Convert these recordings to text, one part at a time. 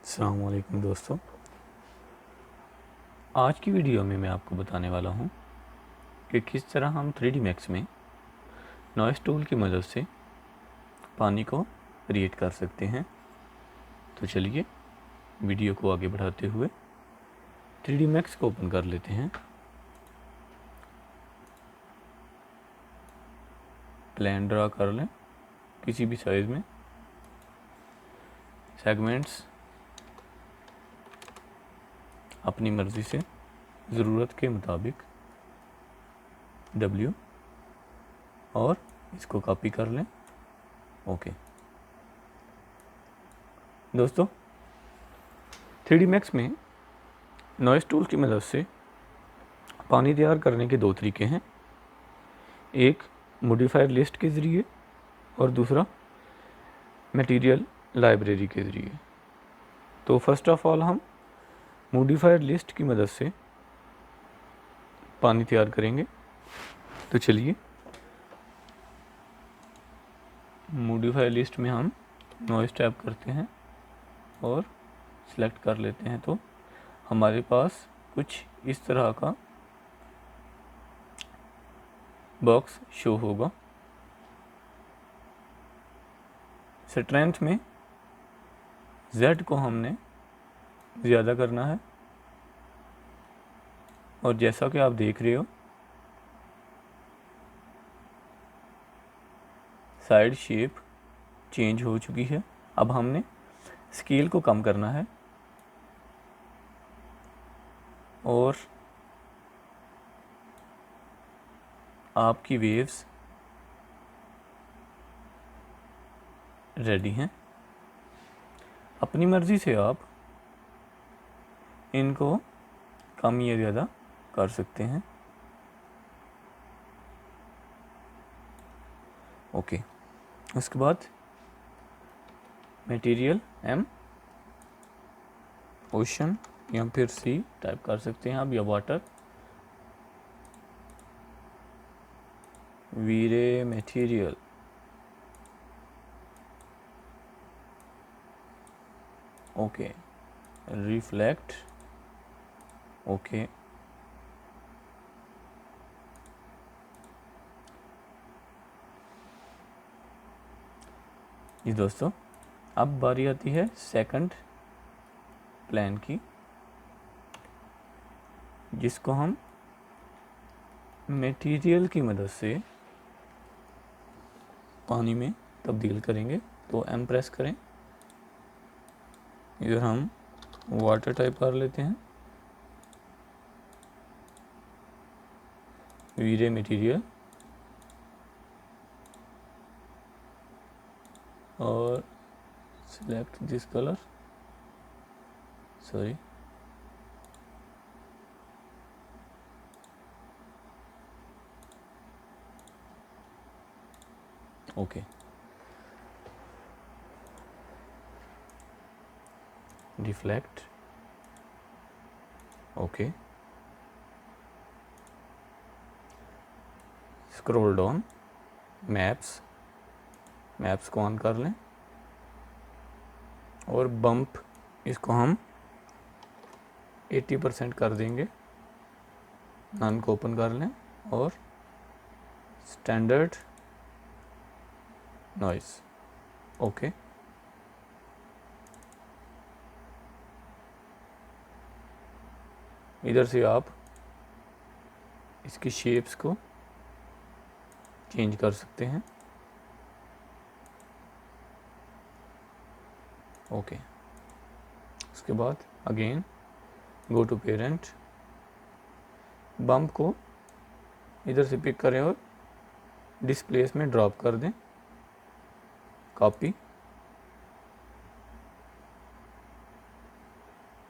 अस्सलाम वालेकुम दोस्तों। आज की वीडियो में मैं आपको बताने वाला हूं कि किस तरह हम 3D Max में नॉइस टूल की मदद से पानी को क्रिएट कर सकते हैं। तो चलिए वीडियो को आगे बढ़ाते हुए 3D Max को ओपन कर लेते हैं। प्लान ड्रा कर लें किसी भी साइज़ में। सेगमेंट्स अपनी मर्ज़ी से ज़रूरत के मुताबिक W और इसको कॉपी कर लें। ओके दोस्तों, 3D Max में नॉइस टूल की मदद से पानी तैयार करने के दो तरीके हैं। एक मॉडिफायर लिस्ट के ज़रिए और दूसरा मटेरियल लाइब्रेरी के ज़रिए। तो फर्स्ट ऑफ ऑल हम मॉडिफायर लिस्ट की मदद से पानी तैयार करेंगे। तो चलिए मॉडिफायर लिस्ट में हम नॉइस टैप करते हैं और सिलेक्ट कर लेते हैं। तो हमारे पास कुछ इस तरह का बॉक्स शो होगा। स्ट्रेंथ में Z को हमने ज़्यादा करना है और जैसा कि आप देख रहे हो साइड शेप चेंज हो चुकी है। अब हमने स्केल को कम करना है और आपकी वेव्स रेडी हैं। अपनी मर्ज़ी से आप इनको कम या ज़्यादा कर सकते हैं। ओके, उसके बाद मटेरियल M ओशन या फिर सी टाइप कर सकते हैं आप, या वाटर वीरे मटेरियल। Okay, reflect. ओके, जी दोस्तों, अब बारी आती है सेकंड प्लान की, जिसको हम मटेरियल की मदद से पानी में तब्दील करेंगे। तो M प्रेस करें, इधर हम वाटर टाइप कर लेते हैं, वीरे मटेरियल, और select this colour, sorry, okay, reflect. Okay, scroll down, maps को ऑन कर लें और बम्प इसको हम 80% कर देंगे। नन को ओपन कर लें और स्टैंडर्ड नॉइस। ओके, इधर से आप इसकी शेप्स को चेंज कर सकते हैं। ओके, उसके बाद again go to parent, bump को इधर से पिक करें और डिस्प्लेस में ड्रॉप कर दें, कॉपी,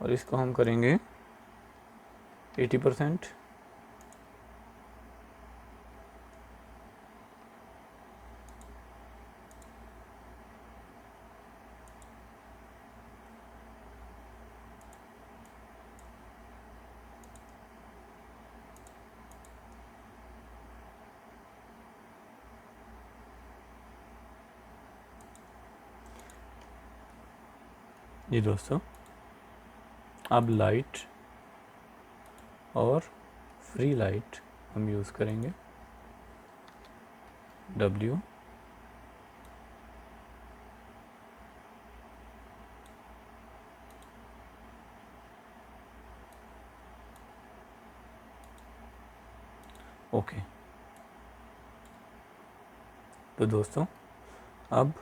और इसको हम करेंगे 80%। जी दोस्तों, अब लाइट और फ्री लाइट हम यूज़ करेंगे। W okay. तो दोस्तों अब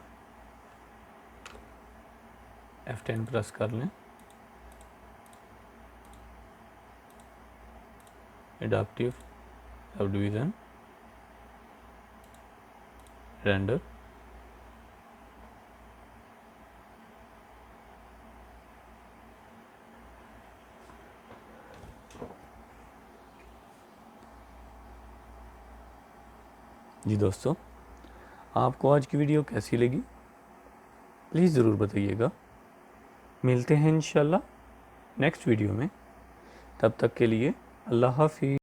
F10 प्रेस कर लें। एडाप्टिव सब डिवीज़न, रेंडर, जी दोस्तों, आपको आज की वीडियो कैसी लगी प्लीज़ ज़रूर बताइएगा। मिलते हैं इंशाल्लाह नेक्स्ट वीडियो में, तब तक के लिए अल्लाह हाफ़िज़।